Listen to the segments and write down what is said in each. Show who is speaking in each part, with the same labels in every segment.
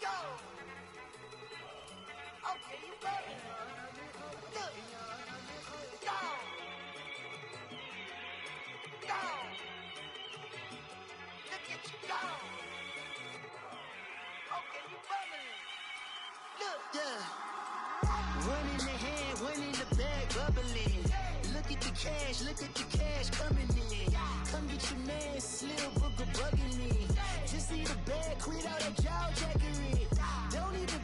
Speaker 1: Go. Okay, you got it. Look. Go. Go. Look at you go. Okay, you bubbling. Look. Yeah. One in the hand, one in the bag, bubbling. Look at the cash coming in. Come get your man, Slim Booker bugging me. Just need a bag, quit all that jaw jackery. Don't even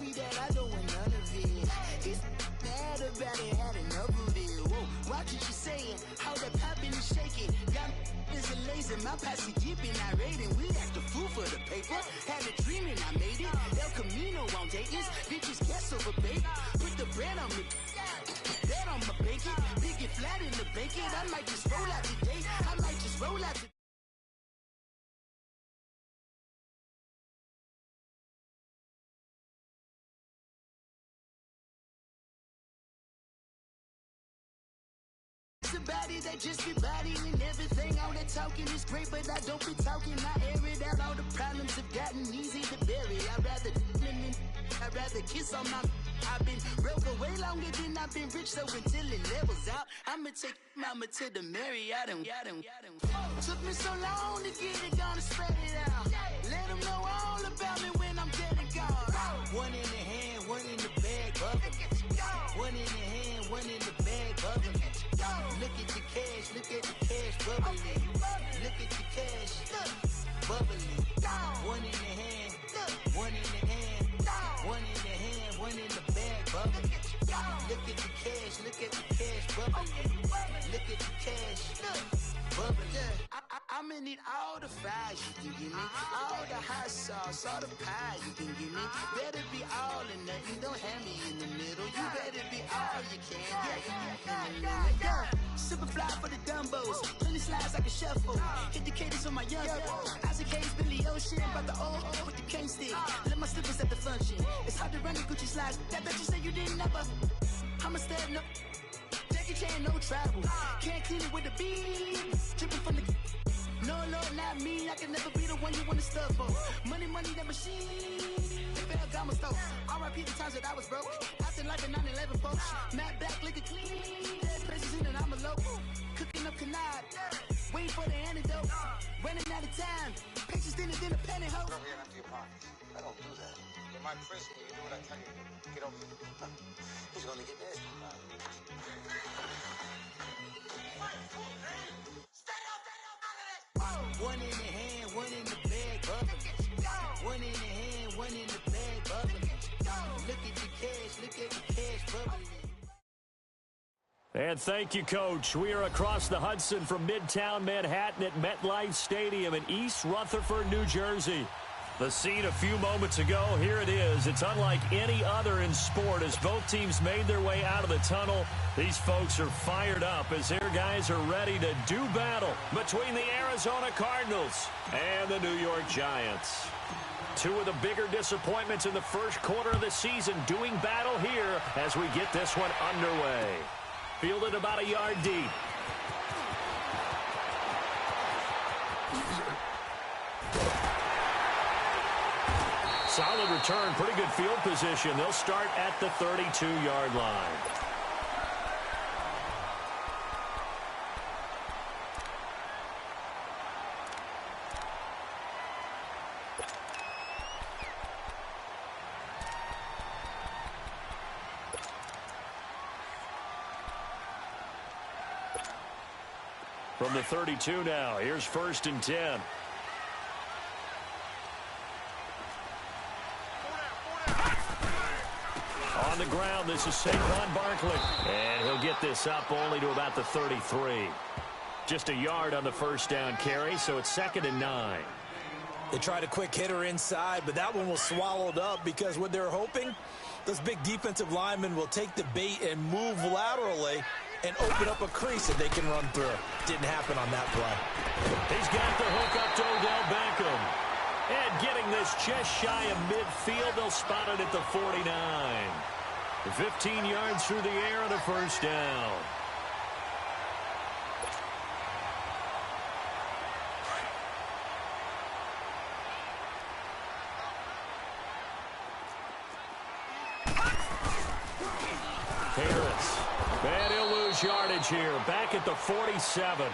Speaker 1: be that, I don't want none of it. He's mad about it, had enough of it. Whoa, watch what you saying, how that popping and shaking. Got is a laser, my posse dipping, I raiding. We act the fool for the paper. Had a dream and I made it. El Camino on Dayton's, bitches guess over baby. Put the bread on me. Bet on my bacon, big it flat in the bacon. I might just roll out today. I might just roll out today. Somebody that just be bodying everything. All that talking is great, but I don't be talking. I air it out. All the problems have gotten easy to bury. I'd rather kiss on my. I've been broke way longer than I've been rich, so until it levels out, I'ma take mama to the Marriott and took me so long to get it, gonna spread it out. Let them know all about me when I'm dead and gone. One in the hand, one in the bag, bubbling. One in the hand, one in the bag, bubbling. Look at the cash bubbling. Look at the cash bubbling. One in the hand, one in the hand, one in the hand, one in the bag, bubbling. Look at the cash bubbling. Look at the cash bubbling. I'ma need all the fries you can give me, all the hot sauce, all the pie you can give me. Better be all or nothing, don't have me in the middle. You better be all you can. Yeah. Super fly for the Dumbos, plenty slides like a shuffle. Hit the cadence on my young Isaac Hayes, Billy Ocean, about the old with the cane stick. Let my slippers at the function. It's hard to run the Gucci slides. That bet you say you didn't never. I'ma stand up. Jackie Chan, no travel. Can't clean it with the beat. Dripping from the. No, not me. I can never be the one you wanna stuff for. Money, that machine. Ferragamo stove. R.I.P. the times that I was broke. After life in 9/11, folks. Matte black, liquor clean. Dead places in and I'm a local. Cooking up canard. Waiting for the antidote. Running out of time. Patience thinner than a pantyhose.
Speaker 2: Over here and empty your pockets. I don't do that. In my prison, you do what I tell you to. Get over here. He's gonna get nasty.
Speaker 1: One in the hand, one in the bag, bubbling. One in the hand, one in the bag, bubbling. Look at the cash bubbling.
Speaker 3: And thank you, Coach. We are across the Hudson from Midtown Manhattan at MetLife Stadium in East Rutherford, New Jersey. The scene a few moments ago, here it is. It's unlike any other in sport as both teams made their way out of the tunnel. These folks are fired up as their guys are ready to do battle between the Arizona Cardinals and the New York Giants. Two of the bigger disappointments in the first quarter of the season doing battle here as we get this one underway. Fielded about a yard deep. Solid return, pretty good field position. They'll start at the 32-yard line. From the 32 now, here's 1st and 10. On the ground, this is Saquon Barkley. And he'll get this up only to about the 33. Just a yard on the first down carry, so it's 2nd and 9.
Speaker 4: They tried a quick hitter inside, but that one was swallowed up because what they're hoping, those big defensive linemen will take the bait and move laterally and open up a crease that they can run through. Didn't happen on that play.
Speaker 3: He's got the hook up to Odell Beckham. And getting this just shy of midfield, they'll spot it at the 49. 15 yards through the air on a first down. lose yardage here. Back at the 47.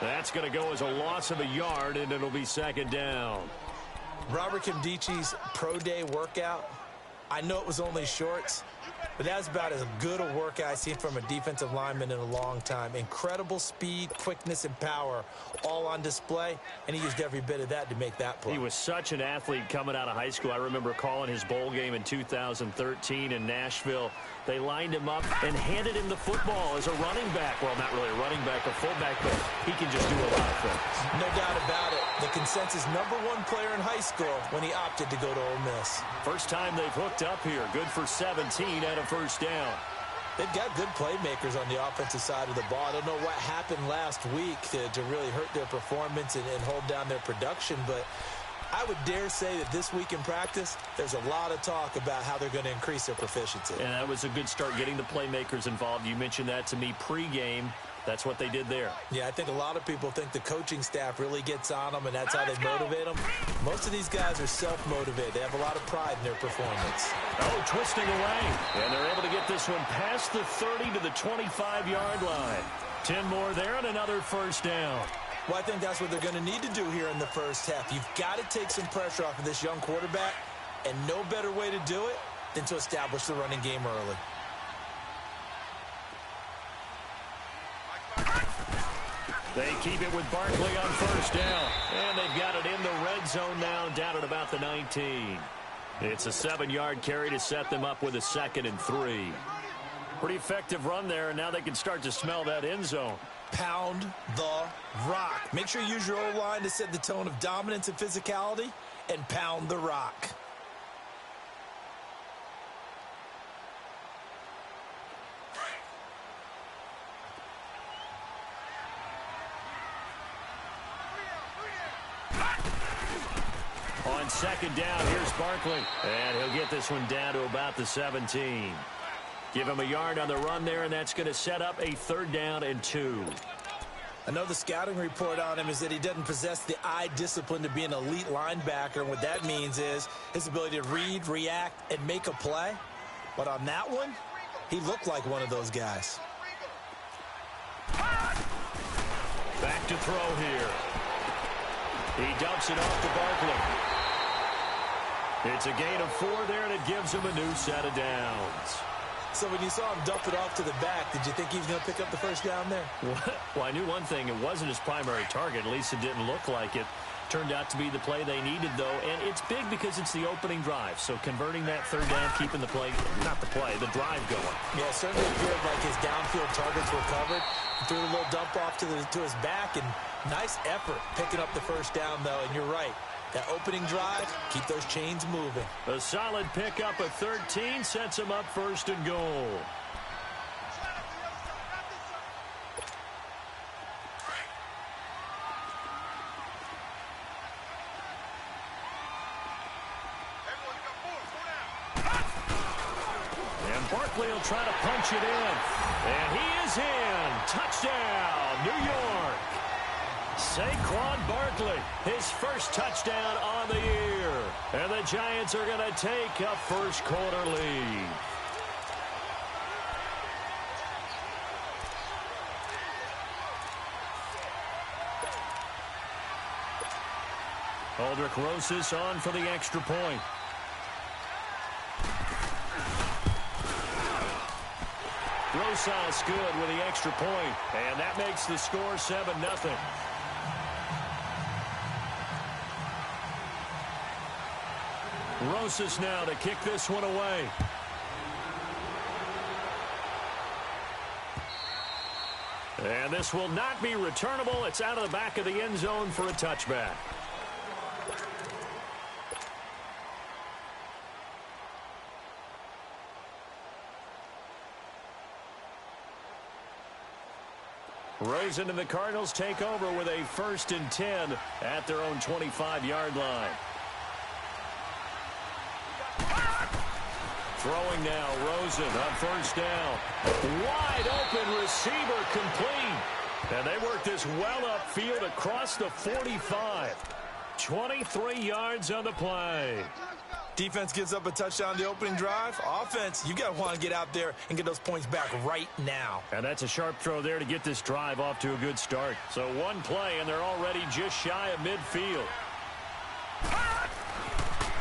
Speaker 3: That's going to go as a loss of a yard, and it'll be second down.
Speaker 4: Robert Nkemdiche's pro day workout, I know it was only shorts, but that's about as good a workout I've seen from a defensive lineman in a long time. Incredible speed, quickness, and power all on display, and he used every bit of that to make that play.
Speaker 3: He was such an athlete coming out of high school. I remember calling his bowl game in 2013 in Nashville. They lined him up and handed him the football as a running back. Well, not really a running back, a fullback, but he can just do a lot of things.
Speaker 4: No doubt about it. The consensus #1 player in high school when he opted to go to Ole Miss.
Speaker 3: First time they've hooked up here. Good for 17 and a first down.
Speaker 4: They've got good playmakers on the offensive side of the ball. I don't know what happened last week to really hurt their performance and hold down their production, but I would dare say that this week in practice, there's a lot of talk about how they're going to increase their proficiency.
Speaker 3: And that was a good start, getting the playmakers involved. You mentioned that to me pregame. That's what they did there.
Speaker 4: Yeah, I think a lot of people think the coaching staff really gets on them, and that's how they motivate them. Most of these guys are self-motivated. They have a lot of pride in their performance.
Speaker 3: Oh, twisting away. And they're able to get this one past the 30 to the 25-yard line. 10 more there and another first down.
Speaker 4: Well, I think that's what they're going to need to do here in the first half. You've got to take some pressure off of this young quarterback, and no better way to do it than to establish the running game early.
Speaker 3: They keep it with Barkley on first down. And they've got it in the red zone now, down at about the 19. It's a 7-yard carry to set them up with a 2nd and 3. Pretty effective run there, and now they can start to smell that end zone.
Speaker 4: Pound the rock. Make sure you use your O-line to set the tone of dominance and physicality, and pound the rock.
Speaker 3: On second down, here's Barkley. And he'll get this one down to about the 17. Give him a yard on the run there, and that's going to set up a 3rd down and 2.
Speaker 4: Another scouting report on him is that he doesn't possess the eye discipline to be an elite linebacker. And what that means is his ability to read, react, and make a play. But on that one, he looked like one of those guys.
Speaker 3: Back to throw here. He dumps it off to Barkley. It's a gain of 4 there, and it gives him a new set of downs.
Speaker 4: So when you saw him dump it off to the back, did you think he was going to pick up the first down there?
Speaker 3: Well, I knew one thing. It wasn't his primary target. At least it didn't look like it. Turned out to be the play they needed, though, and it's big because it's the opening drive. So converting that 3rd down, keeping the play, not the play, the drive going.
Speaker 4: Yeah, it certainly appeared like his downfield targets were covered. He threw a little dump off to his back, and nice effort picking up the first down, though, and you're right. That opening drive, keep those chains moving.
Speaker 3: A solid pickup of 13 sets him up 1st and goal. And Barkley will try to punch it in. And he is in. Touchdown, New York. Saquon Barkley, his first touchdown on the year. And the Giants are going to take a first-quarter lead. Aldrick Rosas on for the extra point. Rosas good with the extra point, and that makes the score 7-0. Rosas now to kick this one away. And this will not be returnable. It's out of the back of the end zone for a touchback. Rosen and the Cardinals take over with a 1st and 10 at their own 25-yard line. Throwing now, Rosen on first down. Wide open receiver complete. And they work this well upfield across the 45. 23 yards on the play.
Speaker 4: Defense gives up a touchdown the opening drive. Offense, you got to want to get out there and get those points back right now.
Speaker 3: And that's a sharp throw there to get this drive off to a good start. So one play, and they're already just shy of midfield.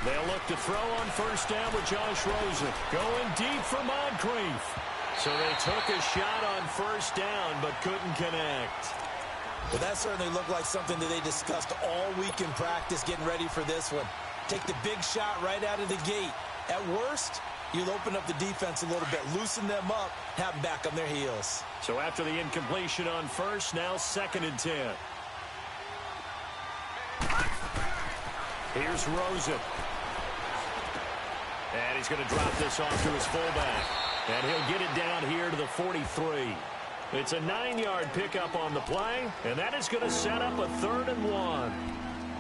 Speaker 3: They'll look to throw on first down with Josh Rosen. Going deep for Moncrief. So they took a shot on first down, but couldn't connect.
Speaker 4: Well, that certainly looked like something that they discussed all week in practice getting ready for this one. Take the big shot right out of the gate. At worst, you'll open up the defense a little bit, loosen them up, have them back on their heels.
Speaker 3: So after the incompletion on first, now 2nd and 10. Here's Rosen. And he's going to drop this off to his fullback. And he'll get it down here to the 43. It's a 9-yard pickup on the play, and that is going to set up a 3rd and 1.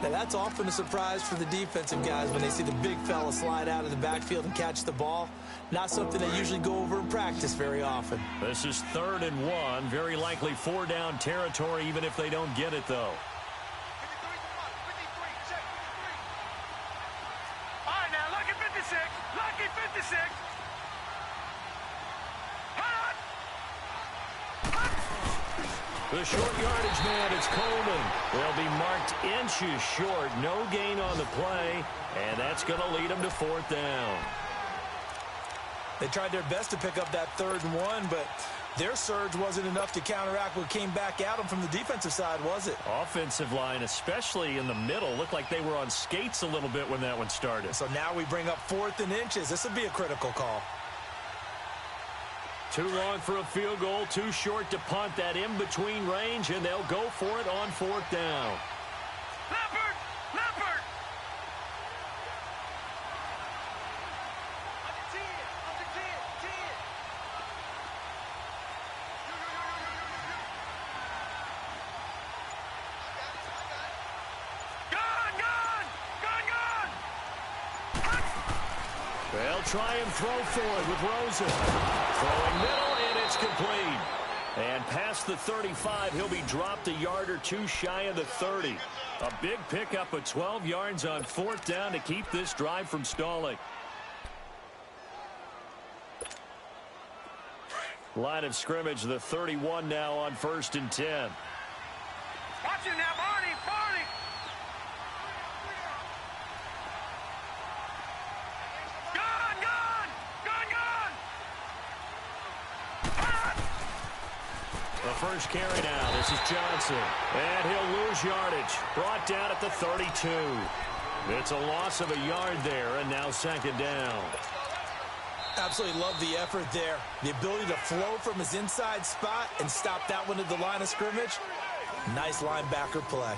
Speaker 4: Now, that's often a surprise for the defensive guys when they see the big fella slide out of the backfield and catch the ball. Not something they usually go over in practice very often.
Speaker 3: This is 3rd and 1. Very likely 4-down territory, even if they don't get it, though.
Speaker 5: All right, now, lucky 56. Lucky 56.
Speaker 3: The short yardage man, it's Coleman. They'll be marked inches short. No gain on the play, and that's going to lead them to 4th down.
Speaker 4: They tried their best to pick up that 3rd and 1, but their surge wasn't enough to counteract what came back at them from the defensive side, was it?
Speaker 3: Offensive line, especially in the middle, looked like they were on skates a little bit when that one started.
Speaker 4: So now we bring up 4th and inches. This will be a critical call.
Speaker 3: Too long for a field goal, too short to punt. That in-between range, and they'll go for it on 4th down.
Speaker 5: Leopard! Leopard!
Speaker 3: They'll try and throw for it with Rosen. Throwing middle, and it's complete. And past the 35, he'll be dropped a yard or two shy of the 30. A big pickup of 12 yards on 4th down to keep this drive from stalling. Line of scrimmage, the 31 now on 1st and 10.
Speaker 5: Watch him now, Barney! Barney! Gone! Gone! Gone! Gone!
Speaker 3: The first carry now. This is Johnson. And he'll lose yardage. Brought down at the 32. It's a loss of a yard there, and now 2nd down.
Speaker 4: Absolutely love the effort there. The ability to flow from his inside spot and stop that one at the line of scrimmage. Nice linebacker play.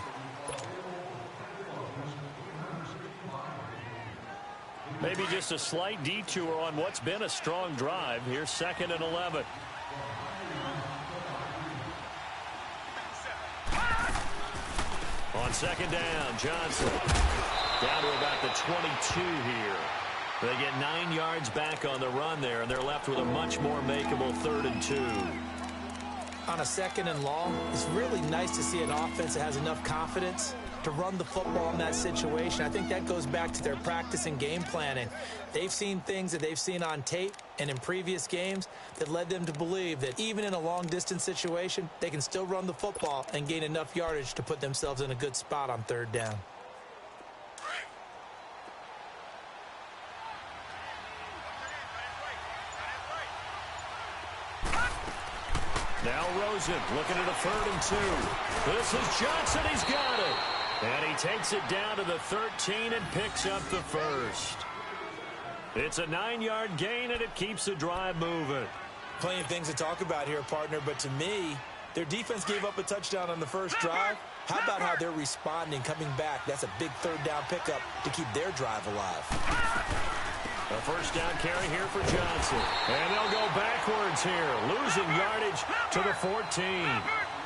Speaker 3: Maybe just a slight detour on what's been a strong drive. Here's 2nd and 11. On 2nd down, Johnson. Down to about the 22 here. They get 9 yards back on the run there, and they're left with a much more makeable 3rd and 2.
Speaker 4: On a 2nd and long, it's really nice to see an offense that has enough confidence to run the football in that situation. I think that goes back to their practice and game planning. They've seen things that they've seen on tape and in previous games that led them to believe that even in a long-distance situation, they can still run the football and gain enough yardage to put themselves in a good spot on 3rd down.
Speaker 3: Now Rosen looking at a 3rd and 2. This is Johnson. He's got it. And he takes it down to the 13 and picks up the first. It's a 9-yard gain, and it keeps the drive moving.
Speaker 4: Plenty of things to talk about here, partner, but to me, their defense gave up a touchdown on the first drive. How about how they're responding, coming back? That's a big 3rd down pickup to keep their drive alive.
Speaker 3: A first down carry here for Johnson. And they'll go backwards here, losing yardage to the 14.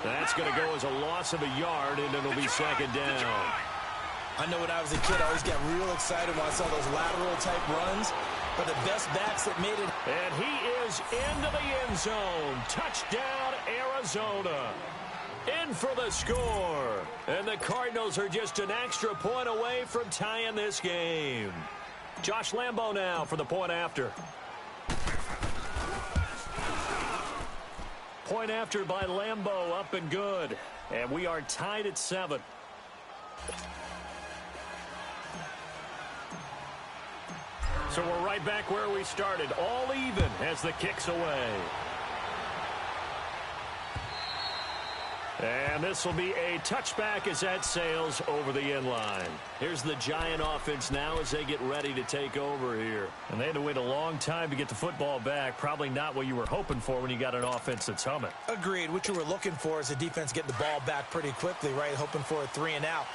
Speaker 3: That's going to go as a loss of a yard, and it'll be 2nd down.
Speaker 4: I know when I was a kid, I always got real excited when I saw those lateral-type runs. But the best backs that made it.
Speaker 3: And he is into the end zone. Touchdown, Arizona. In for the score. And the Cardinals are just an extra point away from tying this game. Josh Lambo now for the point after. Point after by Lambo, up and good. And we are tied at 7. So we're right back where we started, all even as the kick's away. And this will be a touchback as that sails over the end line. Here's the Giant offense now as they get ready to take over here. And they had to wait a long time to get the football back. Probably not what you were hoping for when you got an offense that's humming.
Speaker 4: Agreed. What you were looking for is the defense getting the ball back pretty quickly, right? Hoping for a 3 and out.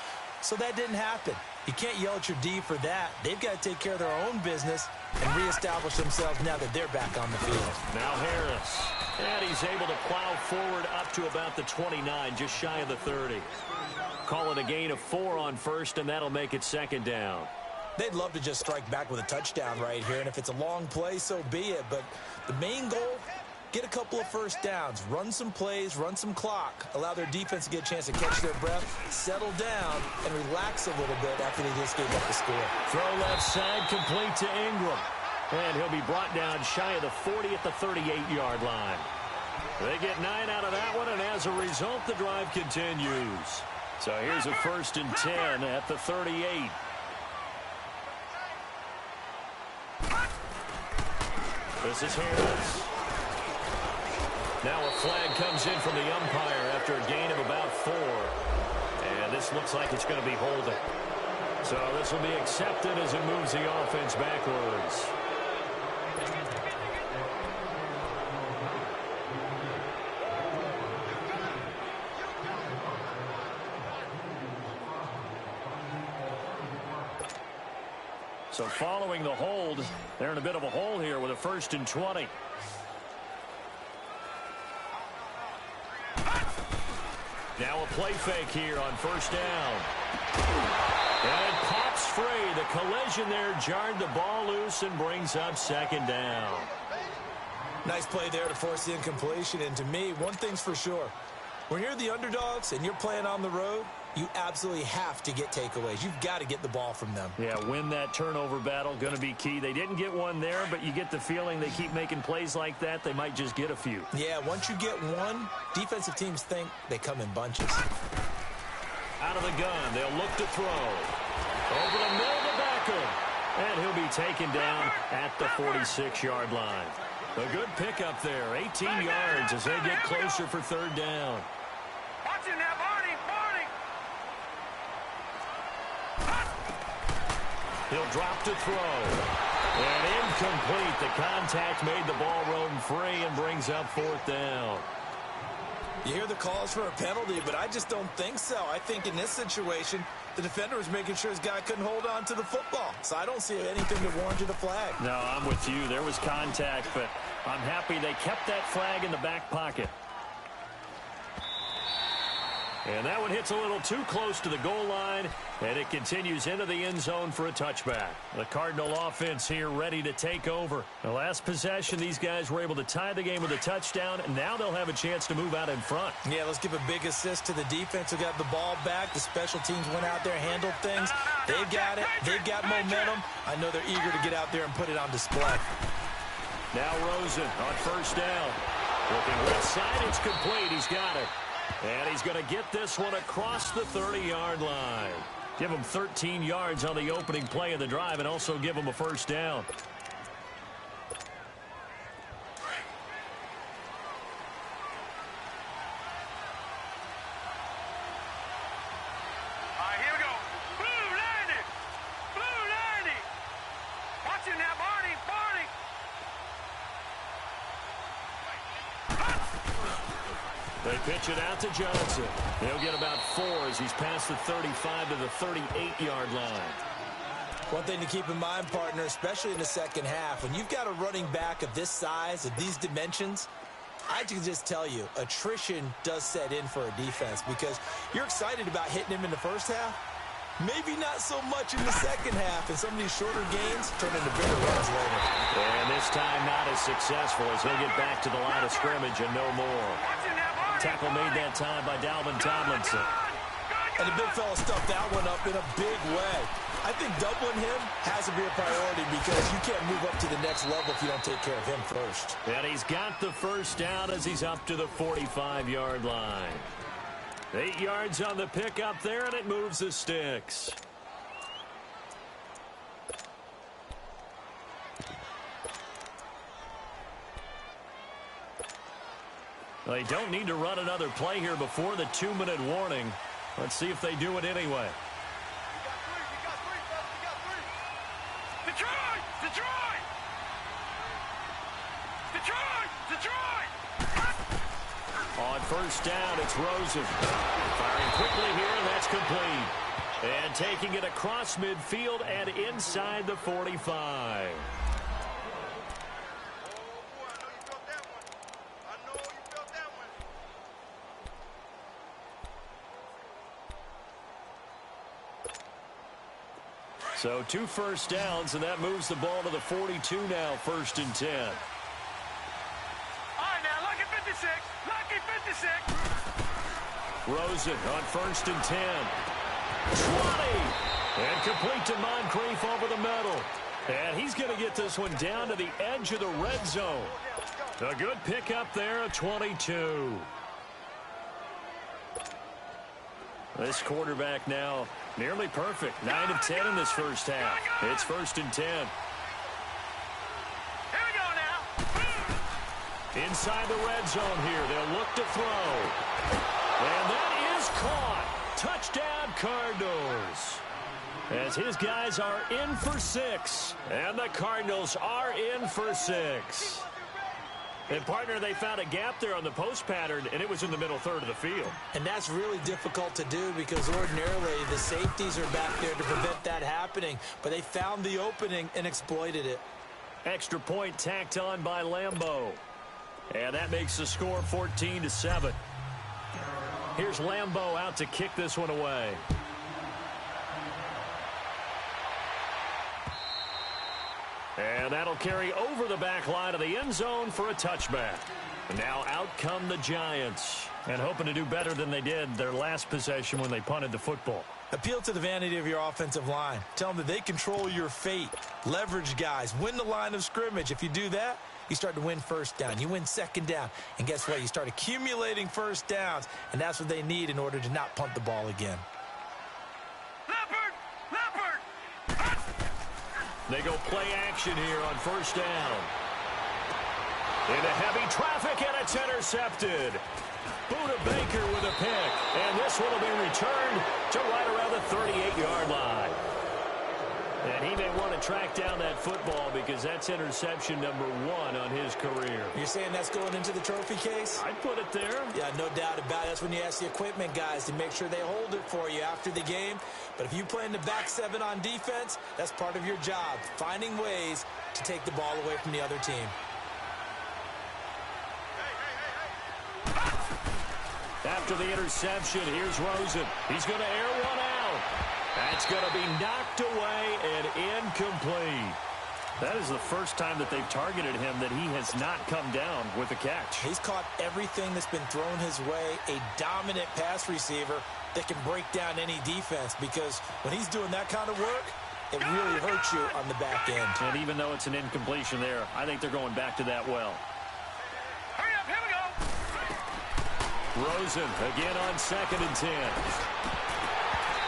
Speaker 4: So that didn't happen. You can't yell at your D for that. They've got to take care of their own business and reestablish themselves now that they're back on the field.
Speaker 3: Now Harris. And he's able to plow forward up to about the 29, just shy of the 30. Call it a gain of 4 on first, and that'll make it 2nd down.
Speaker 4: They'd love to just strike back with a touchdown right here, and if it's a long play, so be it. But the main goal, get a couple of first downs, run some plays, run some clock, allow their defense to get a chance to catch their breath, settle down, and relax a little bit after they just gave up the score.
Speaker 3: Throw left side, complete to Ingram. And he'll be brought down shy of the 40 at the 38-yard line. They get 9 out of that one, and as a result, the drive continues. So here's a 1st and 10 at the 38. This is Harris. Now a flag comes in from the umpire after a gain of about 4. And this looks like it's going to be holding. So this will be accepted as it moves the offense backwards. So following the hold, they're in a bit of a hole here with a 1st and 20. Now a play fake here on 1st down. And it pops free. The collision there jarred the ball loose and brings up 2nd down.
Speaker 4: Nice play there to force the incompletion. And to me, one thing's for sure. When you're the underdogs and you're playing on the road, you absolutely have to get takeaways. You've got to get the ball from them.
Speaker 3: Yeah, win that turnover battle, going to be key. They didn't get one there, but you get the feeling they keep making plays like that, they might just get a few.
Speaker 4: Yeah, once you get one, defensive teams think they come in bunches.
Speaker 3: Out of the gun, they'll look to throw. Over the middle to Beckham. And he'll be taken down at the 46-yard line. A good pickup there, 18 yards as they get closer for 3rd down.
Speaker 5: Watch him now, Barney, Barney.
Speaker 3: He'll drop to throw. And incomplete. The contact made the ball roam free and brings up 4th down.
Speaker 4: You hear the calls for a penalty, but I just don't think so. I think in this situation, the defender was making sure his guy couldn't hold on to the football. So I don't see anything to warrant you the flag.
Speaker 3: No, I'm with you. There was contact, but I'm happy they kept that flag in the back pocket. And that one hits a little too close to the goal line, and it continues into the end zone for a touchback. The Cardinal offense here ready to take over. The last possession, these guys were able to tie the game with a touchdown, and now they'll have a chance to move out in front.
Speaker 4: Yeah, let's give a big assist to the defense who got the ball back. The special teams went out there, handled things. They've got it. They've got momentum. I know they're eager to get out there and put it on display.
Speaker 3: Now Rosen on 1st down. Looking left side, it's complete. He's got it. And he's going to get this one across the 30-yard line. Give him 13 yards on the opening play of the drive and also give him a 1st down.
Speaker 5: All right, here we go. Blue 90. Blue 90. Watch him now, Barney, Barney.
Speaker 3: They pitch it out to Johnson. He'll get about 4 as he's past the 35 to the 38-yard line.
Speaker 4: One thing to keep in mind, partner, especially in the second half, when you've got a running back of this size, of these dimensions, I can just tell you, attrition does set in for a defense because you're excited about hitting him in the first half. Maybe not so much in the second half, and some of these shorter gains turn into bigger runs later.
Speaker 3: And this time not as successful as he'll get back to the line of scrimmage and no more. Tackle made that time by Dalvin Tomlinson.
Speaker 4: And the big fella stuffed that one up in a big way. I think doubling him has to be a priority because you can't move up to the next level if you don't take care of him first.
Speaker 3: And he's got the first down as he's up to the 45-yard line. 8 yards on the pickup there, and it moves the sticks. They don't need to run another play here before the 2-minute warning. Let's see if they do it anyway.
Speaker 5: Detroit! Detroit! Detroit! Detroit!
Speaker 3: On first down, it's Rosen. Firing quickly here, and that's complete. And taking it across midfield and inside the 45. So 2 first downs, and that moves the ball to the 42 now, 1st and 10.
Speaker 5: All right, now, lucky 56. Lucky 56.
Speaker 3: Rosen on 1st and 10. 20. And complete to Moncrief over the middle. And he's going to get this one down to the edge of the red zone. A good pickup there of 22. This quarterback now nearly perfect. 9 of 10 in this first half. It's 1st and 10.
Speaker 5: Here we go now.
Speaker 3: Inside the red zone here. They'll look to throw. And that is caught. Touchdown, Cardinals. As his guys are in for 6. And the Cardinals are in for 6. And, partner, they found a gap there on the post pattern, and it was in the middle third of the field.
Speaker 4: And that's really difficult to do because ordinarily the safeties are back there to prevent that happening. But they found the opening and exploited it.
Speaker 3: Extra point tacked on by Lambeau. And that makes the score 14-7. Here's Lambeau out to kick this one away. And that'll carry over the back line of the end zone for a touchback. Now out come the Giants. And hoping to do better than they did their last possession when they punted the football.
Speaker 4: Appeal to the vanity of your offensive line. Tell them that they control your fate. Leverage guys. Win the line of scrimmage. If you do that, you start to win first down. You win second down. And guess what? You start accumulating first downs. And that's what they need in order to not punt the ball again.
Speaker 5: Leopard! Leopard!
Speaker 3: They go play action here on first down. Into heavy traffic, and it's intercepted. Buda Baker with a pick. And this one will be returned to right around the 38-yard line. And he may want to track down that football because that's interception number 1 on his career.
Speaker 4: You're saying that's going into the trophy case?
Speaker 3: I'd put it there.
Speaker 4: Yeah, no doubt about it. That's when you ask the equipment guys to make sure they hold it for you after the game. But if you play in the back 7 on defense, that's part of your job, finding ways to take the ball away from the other team.
Speaker 3: After the interception, here's Rosen. He's going to air one out. That's going to be knocked away and incomplete. That is the first time that they've targeted him that he has not come down with a catch.
Speaker 4: He's caught everything that's been thrown his way, a dominant pass receiver that can break down any defense because when he's doing that kind of work, it really hurts you on the back end.
Speaker 3: And even though it's an incompletion there, I think they're going back to that well.
Speaker 5: Hurry up, here we go.
Speaker 3: Rosen again on 2nd and 10.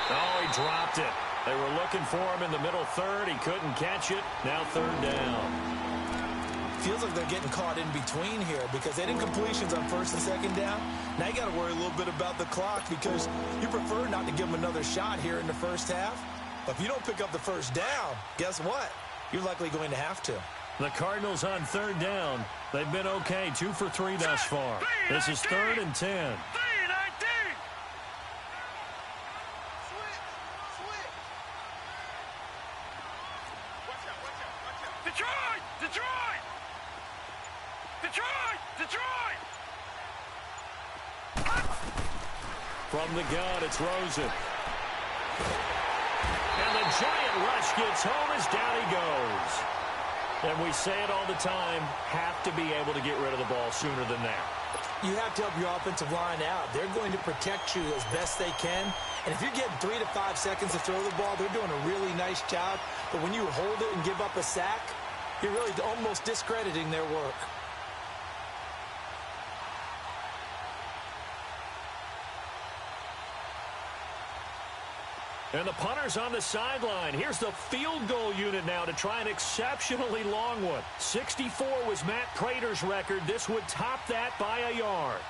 Speaker 3: Oh, he dropped it. They were looking for him in the middle third. He couldn't catch it. Now 3rd down.
Speaker 4: Feels like they're getting caught in between here because they didn't completions on 1st and 2nd down. Now you got to worry a little bit about the clock because you prefer not to give them another shot here in the first half. But if you don't pick up the first down, guess what? You're likely going to have to.
Speaker 3: The Cardinals on 3rd down. They've been okay, 2 for 3 thus far. This is 3rd and 10.
Speaker 5: Detroit! Detroit! Detroit! Detroit!
Speaker 3: From the gun, it's Rosen. And the giant rush gets home as down he goes. And we say it all the time, have to be able to get rid of the ball sooner than that.
Speaker 4: You have to help your offensive line out. They're going to protect you as best they can. And if you're getting 3 to 5 seconds to throw the ball, they're doing a really nice job. But when you hold it and give up a sack, you're really almost discrediting their work.
Speaker 3: And the punter's on the sideline. Here's the field goal unit now to try an exceptionally long one. 64 was Matt Prater's record. This would top that by a yard.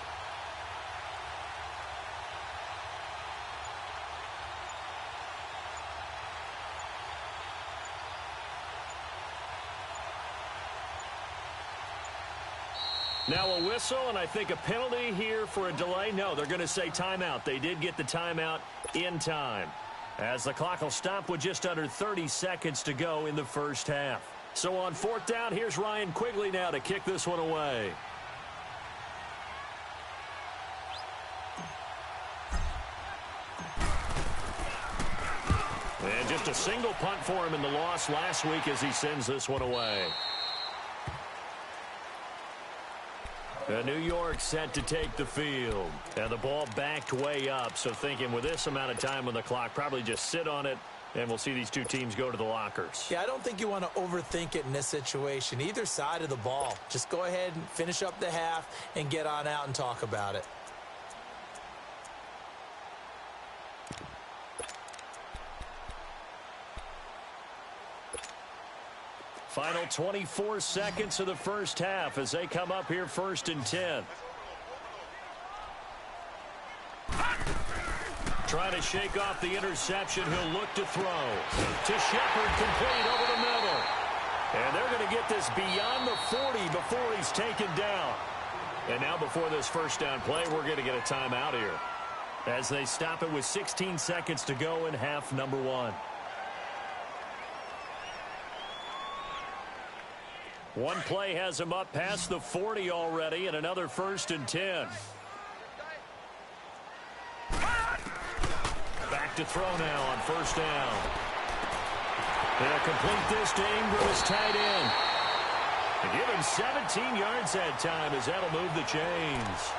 Speaker 3: Now a whistle, and I think a penalty here for a delay. No, they're going to say timeout. They did get the timeout in time, as the clock will stop with just under 30 seconds to go in the first half. So on fourth down, here's Ryan Quigley now to kick this one away. And just a single punt for him in the loss last week as he sends this one away. New York set to take the field. And the ball backed way up. So thinking with this amount of time on the clock, probably just sit on it, and we'll see these two teams go to the lockers.
Speaker 4: Yeah, I don't think you want to overthink it in this situation. Either side of the ball. Just go ahead and finish up the half and get on out and talk about it.
Speaker 3: Final 24 seconds of the first half as they come up here first and 10. Trying to shake off the interception. He'll look to throw. To Shepard, complete over the middle. And they're going to get this beyond the 40 before he's taken down. And now before this first down play, we're going to get a timeout here, as they stop it with 16 seconds to go in half number one. One play has him up past the 40 already, and another first and 10. Back to throw now on first down. They'll complete this to Ingram as tight end. And give him 17 yards that time, as that'll move the chains.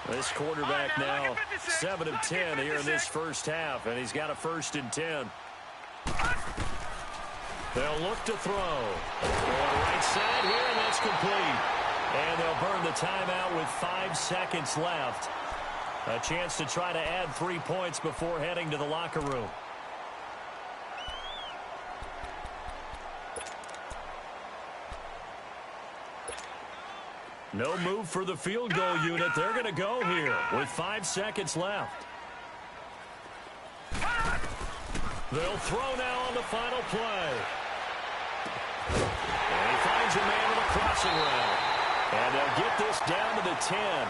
Speaker 3: This quarterback now 7 of 10 here in this first half, and he's got a first and 10. They'll look to throw. Going right side here, and that's complete. And they'll burn the timeout with 5 seconds left. A chance to try to add 3 points before heading to the locker room. No move for the field goal unit. They're going to go here with 5 seconds left. They'll throw now on the final play. And he finds a man in a crossing route. And they'll get this down to the 10.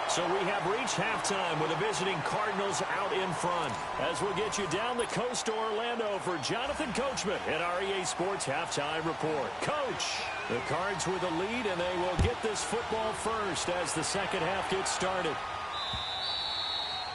Speaker 3: So we have reached halftime with the visiting Cardinals out in front. As we'll get you down the coast to Orlando for Jonathan Coachman at our EA Sports Halftime Report. Coach, the Cards with a lead, and they will get this football first as the second half gets started.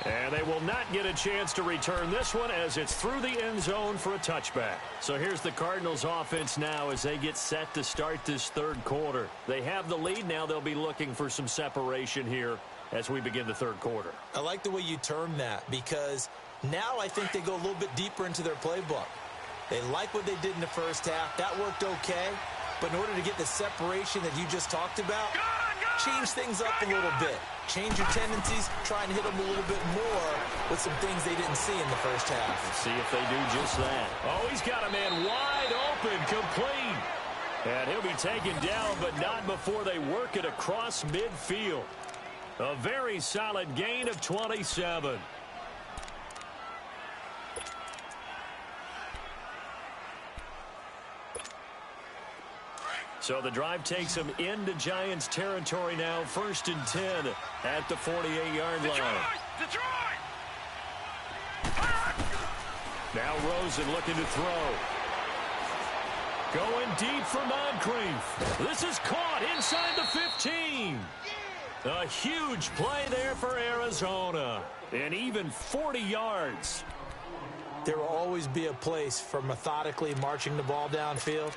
Speaker 3: And they will not get a chance to return this one as it's through the end zone for a touchback. So here's the Cardinals offense now as they get set to start this third quarter. They have the lead now. They'll be looking for some separation here as we begin the third quarter.
Speaker 4: I like the way you term that, because now I think they go a little bit deeper into their playbook. They like what they did in the first half. That worked okay. But in order to get the separation that you just talked about, change things up a little bit. Change your tendencies, try and hit them a little bit more with some things they didn't see in the first half.
Speaker 3: Let's see if they do just that. Oh, he's got a man wide open, complete. And he'll be taken down, but not before they work it across midfield. A very solid gain of 27. So the drive takes them into Giants territory now. First and 10 at the 48-yard line.
Speaker 5: Detroit!
Speaker 3: Now Rosen looking to throw. Going deep for Moncrief. This is caught inside the 15. A huge play there for Arizona. And even 40 yards.
Speaker 4: There will always be a place for methodically marching the ball downfield.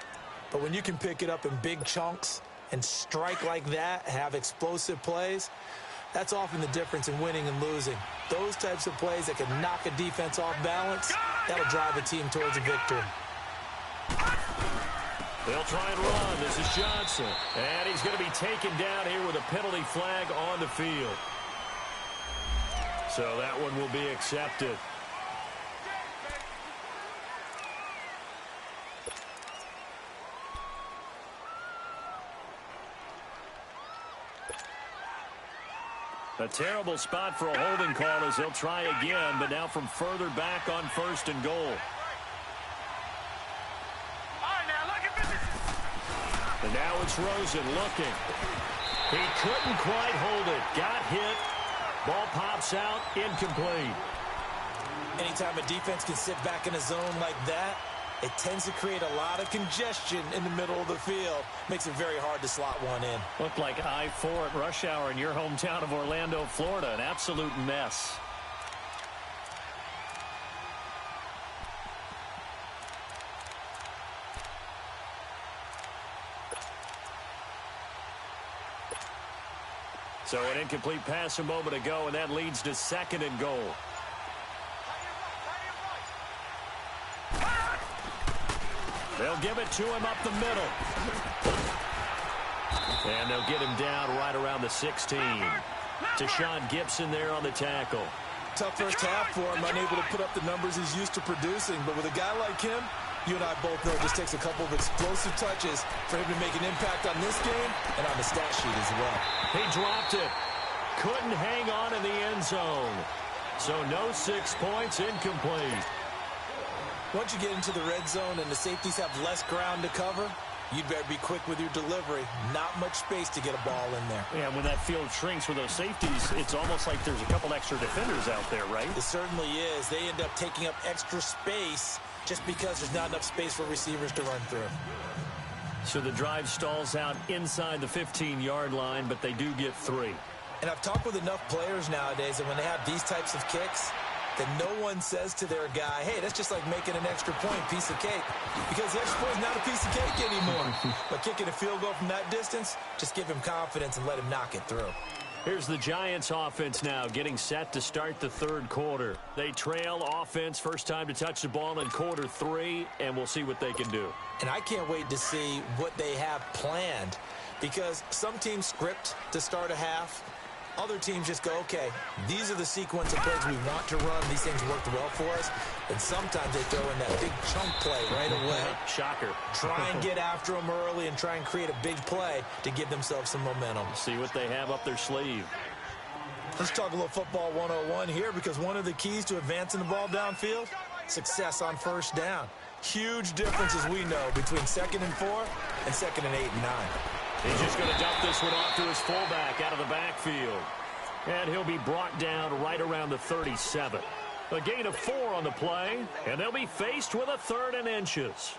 Speaker 4: But when you can pick it up in big chunks and strike like that, have explosive plays, that's often the difference in winning and losing. Those types of plays that can knock a defense off balance, that'll drive a team towards a victory.
Speaker 3: They'll try and run. This is Johnson. And he's going to be taken down here with a penalty flag on the field. So that one will be accepted. A terrible spot for a holding call as they'll try again, but now from further back on 1st and goal. And now it's Rosen looking. He couldn't quite hold it. Got hit. Ball pops out. Incomplete.
Speaker 4: Anytime a defense can sit back in a zone like that, it tends to create a lot of congestion in the middle of the field. Makes it very hard to slot one in.
Speaker 3: Looked like I-4 at rush hour in your hometown of Orlando, Florida. An absolute mess. So an incomplete pass a moment ago, and that leads to 2nd and goal. They'll give it to him up the middle. And they'll get him down right around the 16. Tashawn Gibson there on the tackle.
Speaker 4: Tough first half for him, unable to put up the numbers he's used to producing. But with a guy like him, you and I both know it just takes a couple of explosive touches for him to make an impact on this game and on the stat sheet as well.
Speaker 3: He dropped it. Couldn't hang on in the end zone. So no 6 points, incomplete.
Speaker 4: Once you get into the red zone and the safeties have less ground to cover, you'd better be quick with your delivery. Not much space to get a ball in there.
Speaker 3: Yeah, when that field shrinks with those safeties, it's almost like there's a couple extra defenders out there, right?
Speaker 4: It certainly is. They end up taking up extra space just because there's not enough space for receivers to run through.
Speaker 3: So the drive stalls out inside the 15-yard line, but they do get 3.
Speaker 4: And I've talked with enough players nowadays that when they have these types of kicks, that no one says to their guy, hey, that's just like making an extra point, piece of cake. Because the extra point is not a piece of cake anymore. But kicking a field goal from that distance, just give him confidence and let him knock it through.
Speaker 3: Here's the Giants offense now getting set to start the 3rd quarter. They trail offense, first time to touch the ball in quarter 3, and we'll see what they can do.
Speaker 4: And I can't wait to see what they have planned, because some teams script to start a half. Other teams just go, okay, these are the sequence of plays we want to run. These things worked well for us. And sometimes they throw in that big chunk play right away.
Speaker 3: Shocker.
Speaker 4: Try and get after them early and try and create a big play to give themselves some momentum.
Speaker 3: See what they have up their sleeve.
Speaker 4: Let's talk a little football 101 here, because one of the keys to advancing the ball downfield, success on first down. Huge difference, as we know, between 2nd and 4 and 2nd and 8 and 9.
Speaker 3: He's just going to dump this one off to his fullback out of the backfield. And he'll be brought down right around the 37. A gain of 4 on the play, and they'll be faced with a 3rd and inches.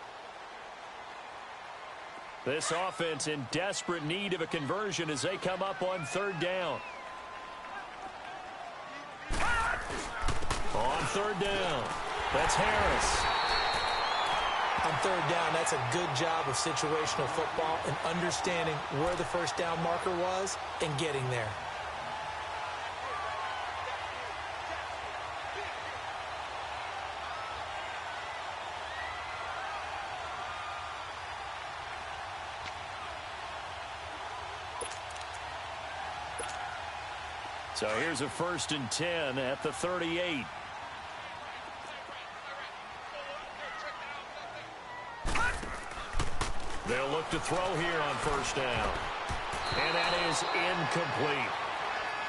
Speaker 3: This offense in desperate need of a conversion as they come up on 3rd down. On 3rd down, that's Harris.
Speaker 4: On 3rd down, that's a good job of situational football and understanding where the first down marker was and getting there.
Speaker 3: So here's a 1st and 10 at the 38. They'll look to throw here on 1st down. And that is incomplete.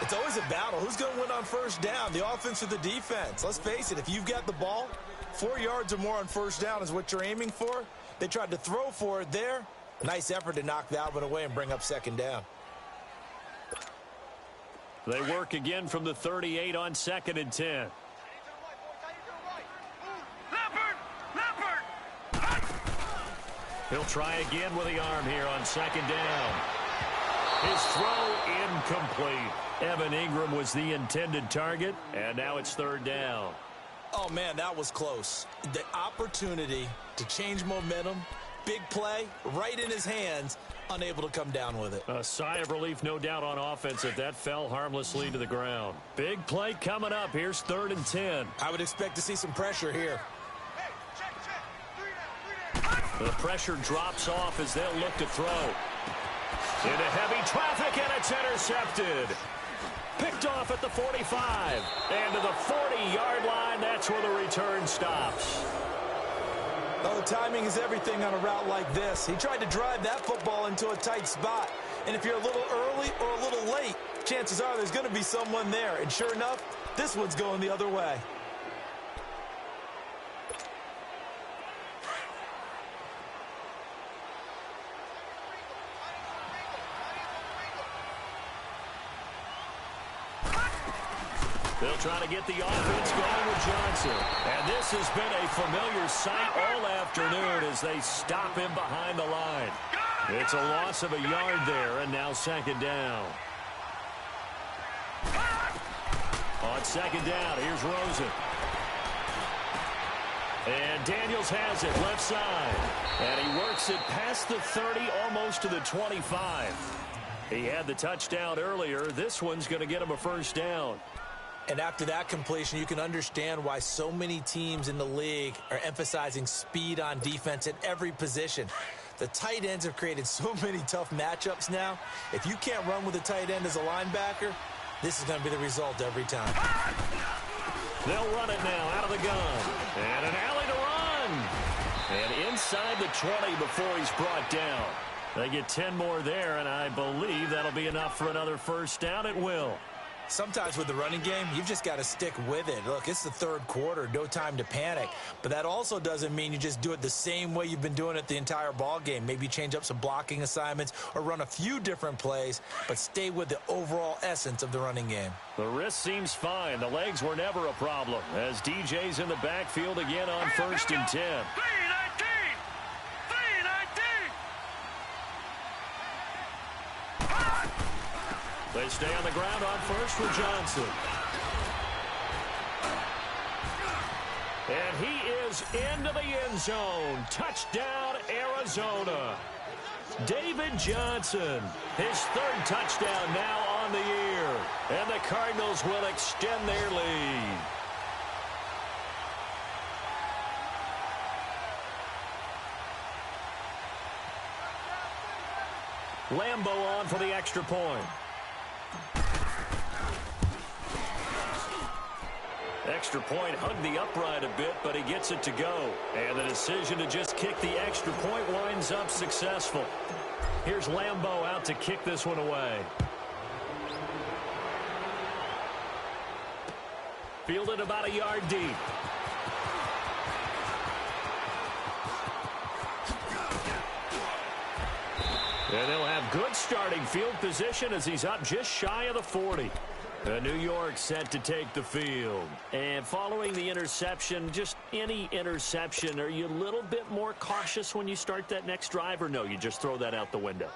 Speaker 4: It's always a battle. Who's going to win on 1st down, the offense or the defense? Let's face it, if you've got the ball, 4 yards or more on 1st down is what you're aiming for. They tried to throw for it there. Nice effort to knock that one away and bring up 2nd down.
Speaker 3: They work again from the 38 on 2nd and 10. He'll try again with the arm here on 2nd down. His throw incomplete. Evan Ingram was the intended target, and now it's third down.
Speaker 4: Oh, man, that was close. The opportunity to change momentum, big play, right in his hands, unable to come down with it.
Speaker 3: A sigh of relief, no doubt, on offense if that fell harmlessly to the ground. Big play coming up. Here's 3rd and 10.
Speaker 4: I would expect to see some pressure here.
Speaker 3: The pressure drops off as they'll look to throw. Into heavy traffic, and it's intercepted. Picked off at the 45. And to the 40-yard line, that's where the return stops.
Speaker 4: Oh, timing is everything on a route like this. He tried to drive that football into a tight spot. And if you're a little early or a little late, chances are there's going to be someone there. And sure enough, this one's going the other way.
Speaker 3: They'll try to get the offense going with Johnson. And this has been a familiar sight all afternoon as they stop him behind the line. It's a loss of a yard there, and now 2nd down. On 2nd down, here's Rosen. And Daniels has it, left side. And he works it past the 30, almost to the 25. He had the touchdown earlier. This one's going to get him a 1st down.
Speaker 4: And after that completion, you can understand why so many teams in the league are emphasizing speed on defense at every position. The tight ends have created so many tough matchups now. If you can't run with a tight end as a linebacker, this is going to be the result every time.
Speaker 3: They'll run it now out of the gun. And an alley to run. And inside the 20 before he's brought down. They get 10 more there, and I believe that'll be enough for another 1st down. It will.
Speaker 4: Sometimes with the running game, you've just got to stick with it. Look, it's the 3rd quarter, no time to panic. But that also doesn't mean you just do it the same way you've been doing it the entire ball game. Maybe change up some blocking assignments or run a few different plays, but stay with the overall essence of the running game.
Speaker 3: The wrist seems fine. The legs were never a problem as DJ's in the backfield again on 1st and 10.
Speaker 5: 3-19!
Speaker 3: They stay on the ground on 1st with Johnson. And he is into the end zone. Touchdown, Arizona. David Johnson, his 3rd touchdown now on the year. And the Cardinals will extend their lead. Lambeau on for the extra point. Extra point hugged the upright a bit, but he gets it to go. And the decision to just kick the extra point winds up successful. Here's Lambeau out to kick this one away. Fielded about a yard deep. And they'll have good starting field position as he's up just shy of the 40. New York set to take the field. And following the interception, just any interception, are you a little bit more cautious when you start that next drive, or no, you just throw that out the window?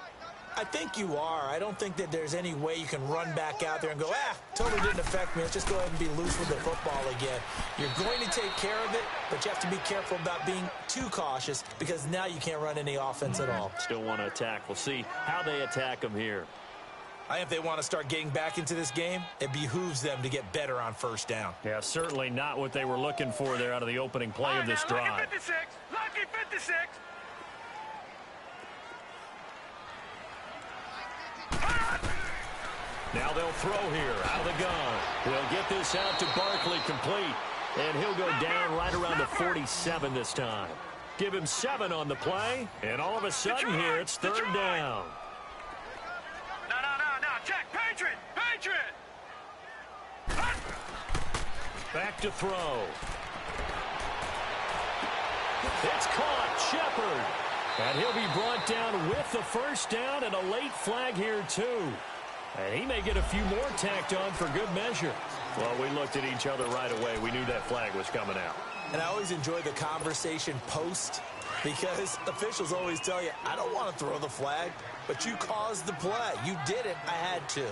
Speaker 4: I think you are. I don't think that there's any way you can run back out there and go, totally didn't affect me. Let's just go ahead and be loose with the football again. You're going to take care of it, but you have to be careful about being too cautious because now you can't run any offense at all.
Speaker 3: Still want to attack. We'll see how they attack them here.
Speaker 4: I think if they want to start getting back into this game, it behooves them to get better on 1st down.
Speaker 3: Yeah, certainly not what they were looking for there out of the opening play of this drive.
Speaker 5: Lucky 56! Lucky 56!
Speaker 3: Now they'll throw here out of the gun. We'll get this out to Barkley complete. And he'll go down right around the 47 this time. Give him 7 on the play. And all of a sudden here, it's 3rd down.
Speaker 5: No. Check. Patriot!
Speaker 3: Back to throw. It's caught. Shepard. And he'll be brought down with the 1st down and a late flag here too. And he may get a few more tacked on for good measure. Well, we looked at each other right away. We knew that flag was coming out.
Speaker 4: And I always enjoy the conversation post Because officials always tell you, I don't want to throw the flag, but you caused the play. You did it. I had to.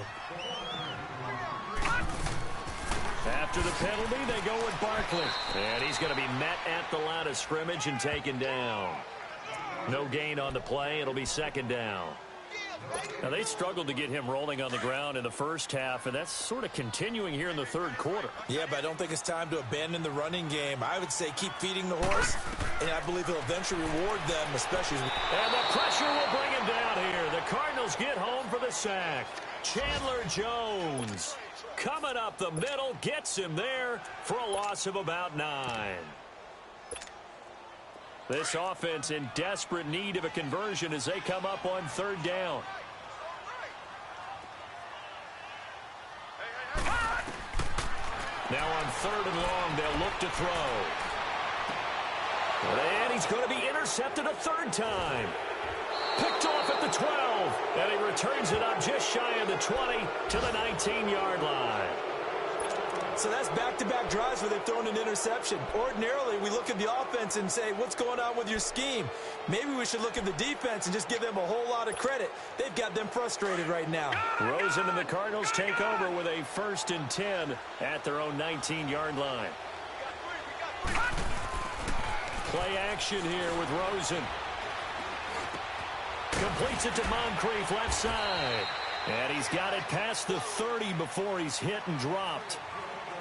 Speaker 3: After the penalty, they go with Barkley. And he's going to be met at the line of scrimmage and taken down. No gain on the play. It'll be second down. Now, they struggled to get him rolling on the ground in the first half, and that's sort of continuing here in the third quarter.
Speaker 4: Yeah, but I don't think it's time to abandon the running game. I would say keep feeding the horse, and I believe he'll eventually reward them, especially.
Speaker 3: And the pressure will bring him down here. The Cardinals get home for the sack. Chandler Jones coming up the middle, gets him there for a loss of about 9. This offense in desperate need of a conversion as they come up on third down. Now on third and long, they'll look to throw. And he's going to be intercepted a third time. Picked off at the 12, and he returns it up just shy of the 20 to the 19-yard line.
Speaker 4: So that's back-to-back drives where they've thrown an interception. Ordinarily, we look at the offense and say, what's going on with your scheme? Maybe we should look at the defense and just give them a whole lot of credit. They've got them frustrated right now.
Speaker 3: Rosen and the Cardinals take over with a 1st and 10 at their own 19-yard line. Play action here with Rosen. Completes it to Moncrief, left side. And he's got it past the 30 before he's hit and dropped.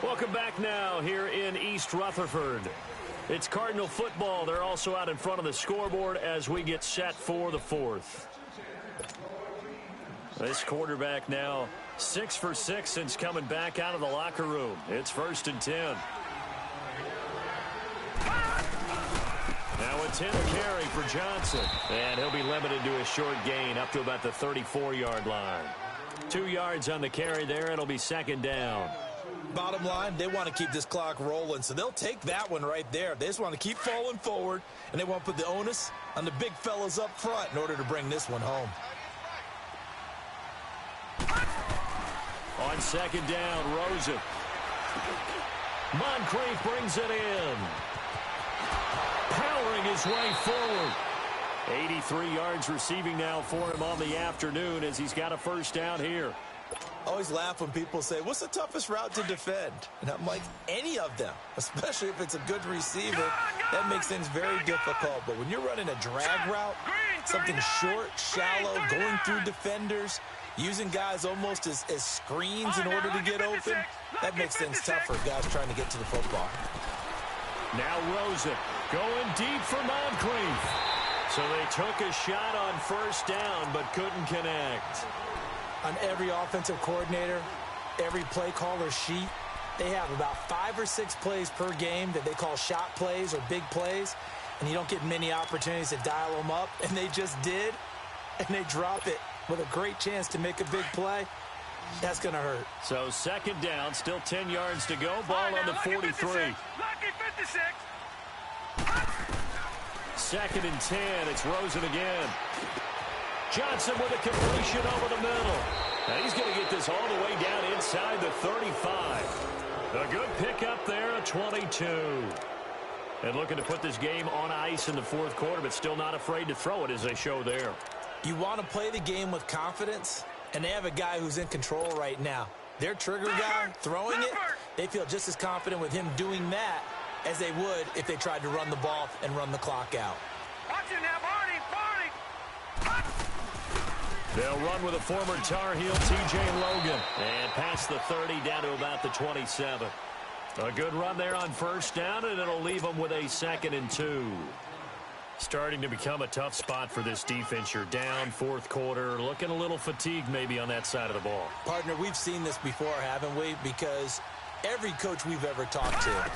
Speaker 3: Welcome back now here in East Rutherford. It's Cardinal football. They're also out in front of the scoreboard as we get set for the fourth. This quarterback now 6 for 6 since coming back out of the locker room. It's 1st and 10. Now a 10 carry for Johnson. And he'll be limited to a short gain up to about the 34-yard line. 2 yards on the carry there. It'll be second down.
Speaker 4: Bottom line, they want to keep this clock rolling, so they'll take that one right there. They just want to keep falling forward, and they want to put the onus on the big fellas up front in order to bring this one home.
Speaker 3: On second down, Rosen. Moncrief brings it in. Powering his way forward. 83 yards receiving now for him on the afternoon as he's got a first down here.
Speaker 4: I always laugh when people say, what's the toughest route to defend? And I'm like, any of them, especially if it's a good receiver. That makes things very difficult. But when you're running a drag route, something short, shallow, going through defenders, using guys almost as screens in order to get open, that makes things tough for guys trying to get to the football.
Speaker 3: Now Rosen going deep for Moncrief. So they took a shot on first down but couldn't connect.
Speaker 4: On every offensive coordinator, every play caller sheet, they have about 5 or 6 plays per game that they call shot plays or big plays, and you don't get many opportunities to dial them up, and they just did, and they drop it with a great chance to make a big play. That's going to hurt.
Speaker 3: So second down, still 10 yards to go. Ball on the 43.
Speaker 5: Lucky 56.
Speaker 3: 2nd and 10. It's Rosen again. Johnson with a completion over the middle. Now he's going to get this all the way down inside the 35. A good pickup there, a 22. And looking to put this game on ice in the fourth quarter, but still not afraid to throw it as they show there.
Speaker 4: You want to play the game with confidence, and they have a guy who's in control right now. Their trigger guy throwing it, they feel just as confident with him doing that as they would if they tried to run the ball and run the clock out.
Speaker 5: Watch it now, Barney.
Speaker 3: They'll run with a former Tar Heel, T.J. Logan. And past the 30 down to about the 27. A good run there on first down, and it'll leave them with a 2nd and 2. Starting to become a tough spot for this defense. You're down fourth quarter, looking a little fatigued maybe on that side of the ball.
Speaker 4: Partner, we've seen this before, haven't we? Because every coach we've ever talked to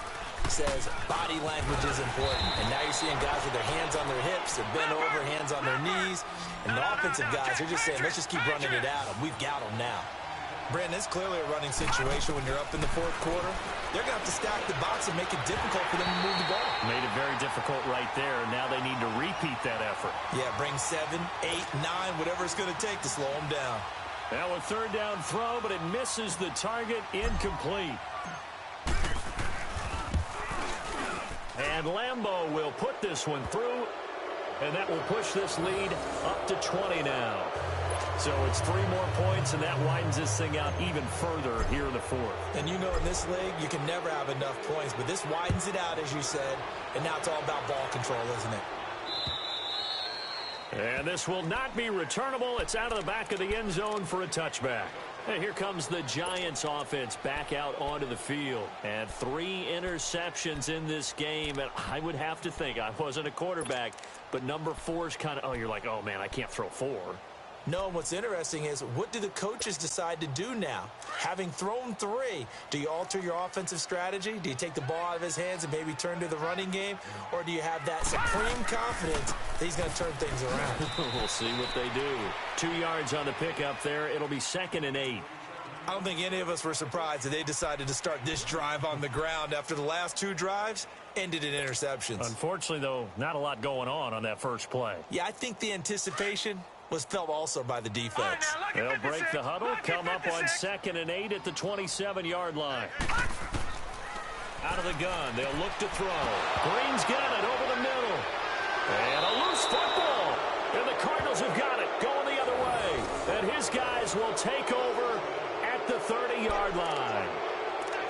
Speaker 4: says body language is important. And now you're seeing guys with their hands on their hips, they're bent over, hands on their knees. And the offensive guys, they're just saying, let's just keep running it at them. We've got them now. Brandon, it's clearly a running situation when you're up in the fourth quarter. They're going to have to stack the box and make it difficult for them to move the ball.
Speaker 3: Made it very difficult right there. Now they need to repeat that effort.
Speaker 4: Yeah, bring 7, 8, 9, whatever it's going to take to slow them down.
Speaker 3: Now a third down throw, but it misses the target, incomplete. And Lambeau will put this one through And that will push this lead up to 20 now. So it's 3 more points, and that widens this thing out even further here in the fourth.
Speaker 4: And you know in this league, you can never have enough points, but this widens it out, as you said, and now it's all about ball control, isn't it?
Speaker 3: And this will not be returnable. It's out of the back of the end zone for a touchback. And here comes the Giants offense back out onto the field. And 3 interceptions in this game. And I would have to think, I wasn't a quarterback, but number 4 is kind of, you're like, oh, man, I can't throw 4.
Speaker 4: No, and what's interesting is, what do the coaches decide to do now? Having thrown 3, do you alter your offensive strategy? Do you take the ball out of his hands and maybe turn to the running game? Or do you have that supreme confidence that he's going to turn things around?
Speaker 3: We'll see what they do. 2 yards on the pickup there. It'll be 2nd and 8.
Speaker 4: I don't think any of us were surprised that they decided to start this drive on the ground after the last 2 drives ended in interceptions.
Speaker 3: Unfortunately, though, not a lot going on that first play.
Speaker 4: Yeah, I think the anticipation was felt also by the defense.
Speaker 3: They'll break the huddle, come up on 2nd and 8 at the 27-yard line. Out of the gun, they'll look to throw. Green's got it over the middle. And a loose football. And the Cardinals have got it, going the other way. And his guys will take over at the 30-yard line.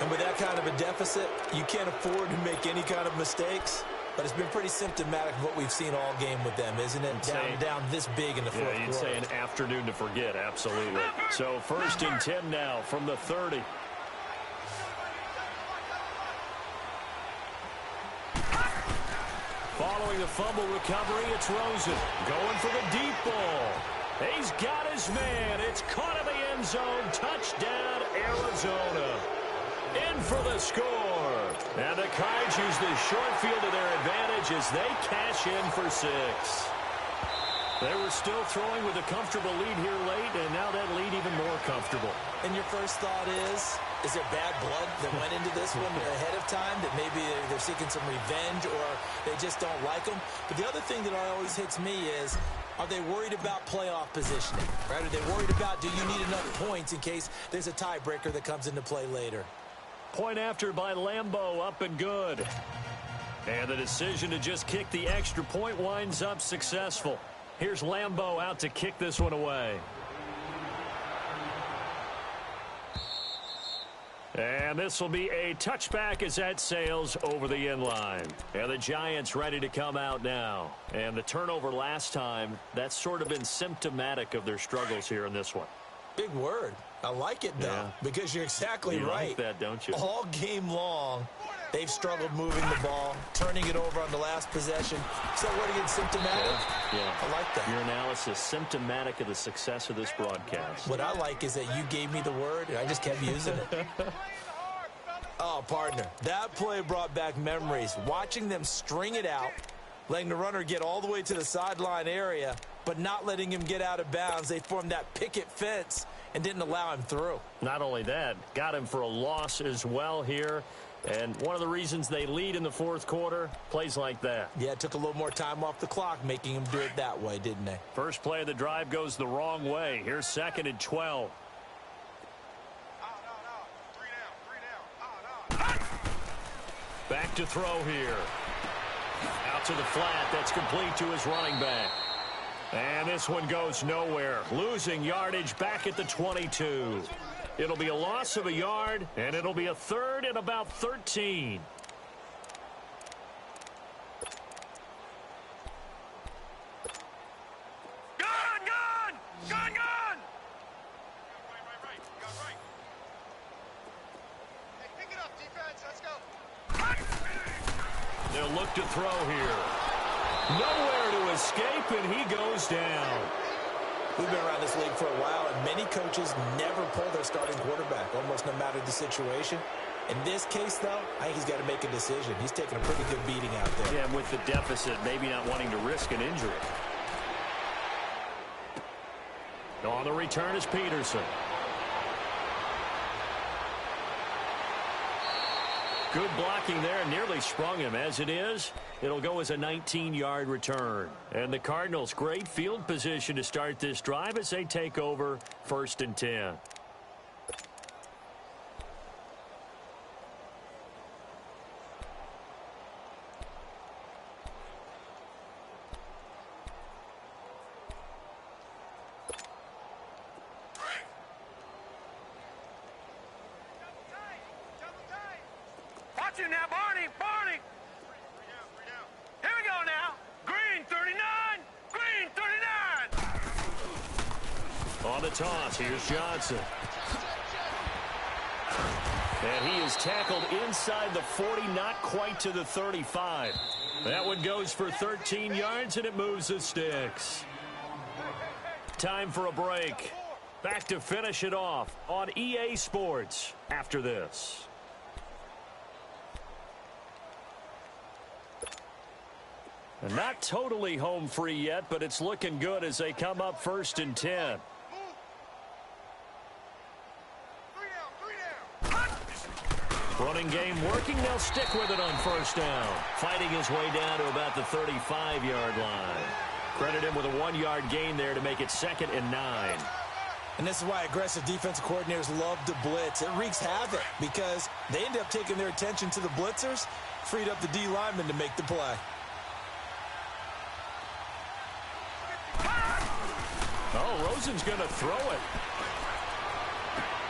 Speaker 4: And with that kind of a deficit, you can't afford to make any kind of mistakes. But it's been pretty symptomatic of what we've seen all game with them, isn't it? Down this big in the fourth quarter.
Speaker 3: Yeah, you'd say an afternoon to forget, absolutely. So 1st and 10 now from the 30. Following the fumble recovery, it's Rosen going for the deep ball. He's got his man. It's caught in the end zone. Touchdown, Arizona. In for the score. And the Cards use the short field to their advantage as they cash in for 6. They were still throwing with a comfortable lead here late, and now that lead even more comfortable.
Speaker 4: And your first thought is there bad blood that went into this one ahead of time, that maybe they're seeking some revenge or they just don't like them? But the other thing that always hits me is, are they worried about playoff positioning? Right? Are they worried about, do you need enough points in case there's a tiebreaker that comes into play later?
Speaker 3: Point after by Lambeau, up and good. And the decision to just kick the extra point winds up successful. Here's Lambeau out to kick this one away. And this will be a touchback as that sails over the end line. And the Giants ready to come out now. And the turnover last time, that's sort of been symptomatic of their struggles here in this one.
Speaker 4: Big word. I like it, though, because you're exactly right.
Speaker 3: You like that, don't you?
Speaker 4: All game long, they've struggled moving the ball, turning it over on the last possession. So what again, symptomatic?
Speaker 3: Yeah.
Speaker 4: I like that.
Speaker 3: Your analysis, symptomatic of the success of this broadcast.
Speaker 4: What I like is that you gave me the word, and I just kept using it. Oh, partner, that play brought back memories. Watching them string it out, letting the runner get all the way to the sideline area, but not letting him get out of bounds. They formed that picket fence and didn't allow him through.
Speaker 3: Not only that, got him for a loss as well here. And one of the reasons they lead in the fourth quarter, plays like that.
Speaker 4: Yeah, it took a little more time off the clock, making him do it that way, didn't they?
Speaker 3: First play of the drive goes the wrong way. Here's 2nd and 12. Back to throw here. Out to the flat. That's complete to his running back. And this one goes nowhere. Losing yardage back at the 22. It'll be a loss of a yard, and it'll be a 3rd and about 13.
Speaker 5: Gun! Right.
Speaker 2: Hey, pick it up, defense. Let's go.
Speaker 3: They'll look to throw here. Nowhere to escape, and he goes down.
Speaker 4: We've been around this league for a while, and many coaches never pull their starting quarterback, almost no matter the situation. In this case, though, I think he's got to make a decision. He's taking a pretty good beating out there.
Speaker 3: Yeah, and with the deficit, maybe not wanting to risk an injury. On the return is Peterson. Good blocking there, nearly sprung him. As it is, it'll go as a 19-yard return. And the Cardinals, great field position to start this drive as they take over 1st and 10. On the toss, here's Johnson. And he is tackled inside the 40, not quite to the 35. That one goes for 13 yards, and it moves the sticks. Time for a break. Back to finish it off on EA Sports after this. And not totally home free yet, but it's looking good as they come up 1st and 10. Running game working. They'll stick with it on 1st down. Fighting his way down to about the 35-yard line. Credit him with a 1-yard gain there to make it 2nd and 9.
Speaker 4: And this is why aggressive defensive coordinators love to blitz. It wreaks havoc because they end up taking their attention to the blitzers, freed up the D lineman to make the play.
Speaker 3: Oh, Rosen's going to throw it.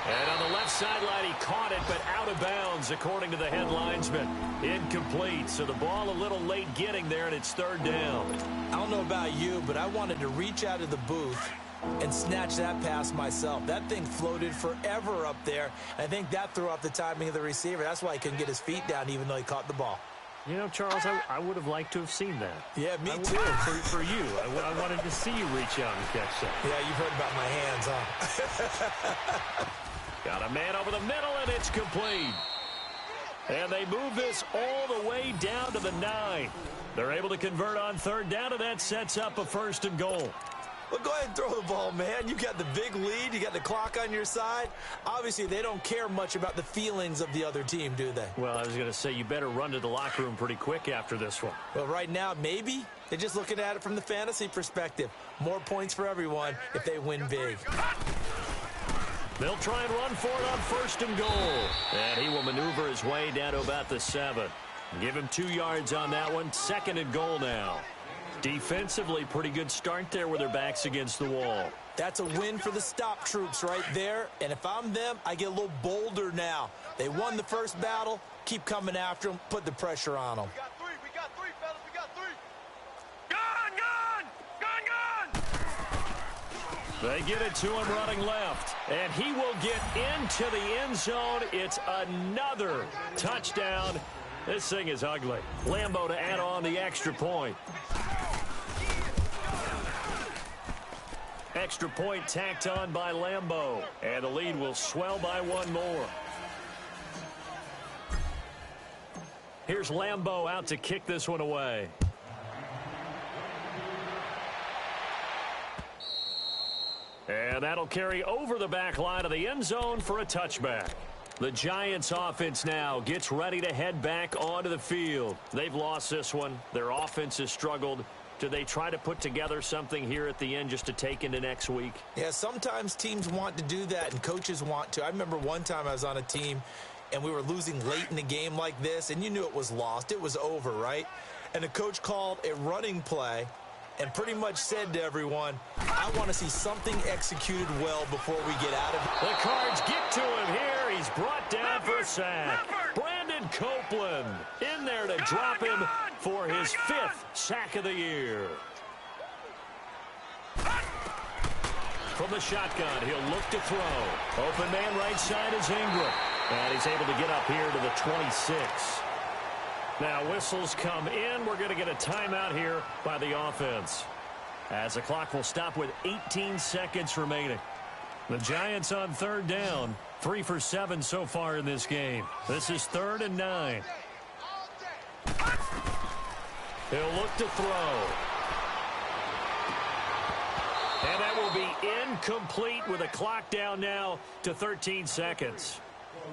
Speaker 3: And on the left sideline, he caught it, but out of bounds, according to the head linesman. Incomplete, so the ball a little late getting there, and it's 3rd down.
Speaker 4: I don't know about you, but I wanted to reach out of the booth and snatch that pass myself. That thing floated forever up there. I think that threw off the timing of the receiver. That's why he couldn't get his feet down, even though he caught the ball.
Speaker 3: You know, Charles, I would have liked to have seen that.
Speaker 4: Yeah, me too.
Speaker 3: For you. I wanted to see you reach out and catch that.
Speaker 4: Yeah, you've heard about my hands, huh?
Speaker 3: Got a man over the middle, and it's complete. And they move this all the way down to the 9. They're able to convert on 3rd down, and that sets up a 1st and goal.
Speaker 4: Well, go ahead and throw the ball, man. You got the big lead. You got the clock on your side. Obviously, they don't care much about the feelings of the other team, do they?
Speaker 3: Well, I was going to say you better run to the locker room pretty quick after this one.
Speaker 4: Well, right now, maybe. They're just looking at it from the fantasy perspective. More points for everyone if they win big.
Speaker 3: They'll try and run for it on 1st and goal. And he will maneuver his way down to about the 7. Give him 2 yards on that one. 2nd and goal now. Defensively, pretty good start there with their backs against the wall.
Speaker 4: That's a win for the stop troops right there. And if I'm them, I get a little bolder now. They won the first battle. Keep coming after them. Put the pressure on them.
Speaker 5: We got three, fellas. We got 3. Gun!
Speaker 3: They get it to him running left. And he will get into the end zone. It's another touchdown. This thing is ugly. Lambo to add on the extra point. Extra point tacked on by Lambo. And the lead will swell by 1 more. Here's Lambo out to kick this one away. And that'll carry over the back line of the end zone for a touchback. The Giants offense now gets ready to head back onto the field. They've lost this one. Their offense has struggled. Do they try to put together something here at the end just to take into next week?
Speaker 4: Yeah, sometimes teams want to do that and coaches want to. I remember one time I was on a team and we were losing late in the game like this, and you knew it was lost. It was over, right? And the coach called a running play and pretty much said to everyone, I want to see something executed well before we get out of it.
Speaker 3: The Cards get to him here. He's brought down for a sack. Brandon Copeland in there to drop him for his 5th sack of the year. From the shotgun, he'll look to throw. Open man right side is Ingram. And he's able to get up here to the 26. Now whistles come in. We're going to get a timeout here by the offense, as the clock will stop with 18 seconds remaining. The Giants on 3rd down, 3 for 7 so far in this game. This is 3rd and 9. He'll look to throw. And that will be incomplete with a clock down now to 13 seconds.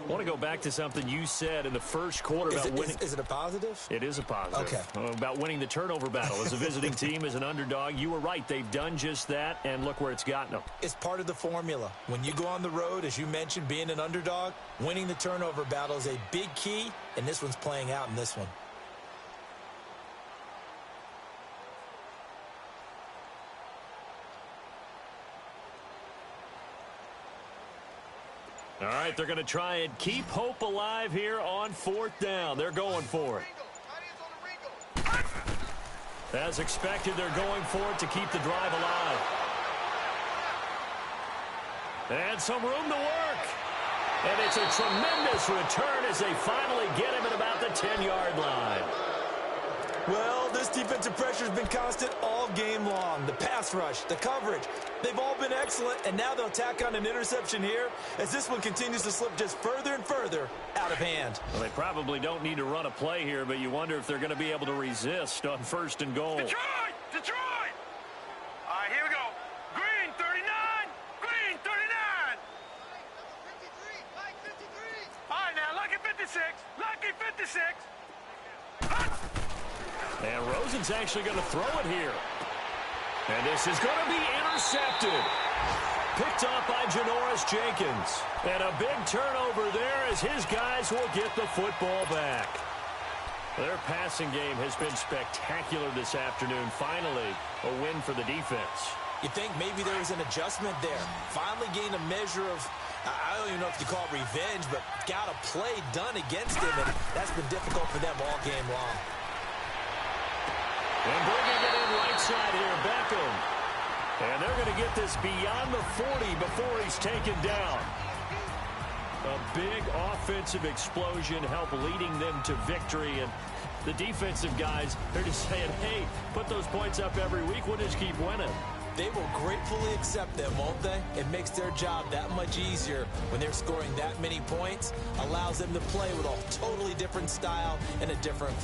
Speaker 3: I want to go back to something you said in the first quarter about winning.
Speaker 4: Is it a positive?
Speaker 3: It is a positive.
Speaker 4: Okay.
Speaker 3: About winning the turnover battle as a visiting team, as an underdog. You were right. They've done just that, and look where it's gotten them.
Speaker 4: It's part of the formula. When you go on the road, as you mentioned, being an underdog, winning the turnover battle is a big key, and this one's playing out in this one.
Speaker 3: All right, they're going to try and keep hope alive here on 4th down. They're going for it. As expected, they're going for it to keep the drive alive. And some room to work. And it's a tremendous return as they finally get him at about the 10-yard line.
Speaker 4: Well, this defensive pressure has been constant all game long. The pass rush, the coverage, they've all been excellent, and now they'll tack on an interception here as this one continues to slip just further and further out of hand.
Speaker 3: Well, they probably don't need to run a play here, but you wonder if they're going to be able to resist on 1st and goal.
Speaker 5: Detroit! Detroit! All right, here we go. Green 39! Green 39! All right, now, Lucky 56! Lucky 56!
Speaker 3: And Rosen's actually going to throw it here. And this is going to be intercepted. Picked up by Janoris Jenkins. And a big turnover there as his guys will get the football back. Their passing game has been spectacular this afternoon. Finally, a win for the defense.
Speaker 4: You think maybe there was an adjustment there. Finally gained a measure of, I don't even know if you call it revenge, but got a play done against him, and that's been difficult for them all game long.
Speaker 3: And bringing it in right side here, Beckham. And they're going to get this beyond the 40 before he's taken down. A big offensive explosion helped leading them to victory. And the defensive guys, they're just saying, hey, put those points up every week. We'll just keep winning.
Speaker 4: They will gratefully accept them, won't they? It makes their job that much easier when they're scoring that many points. Allows them to play with a totally different style and a different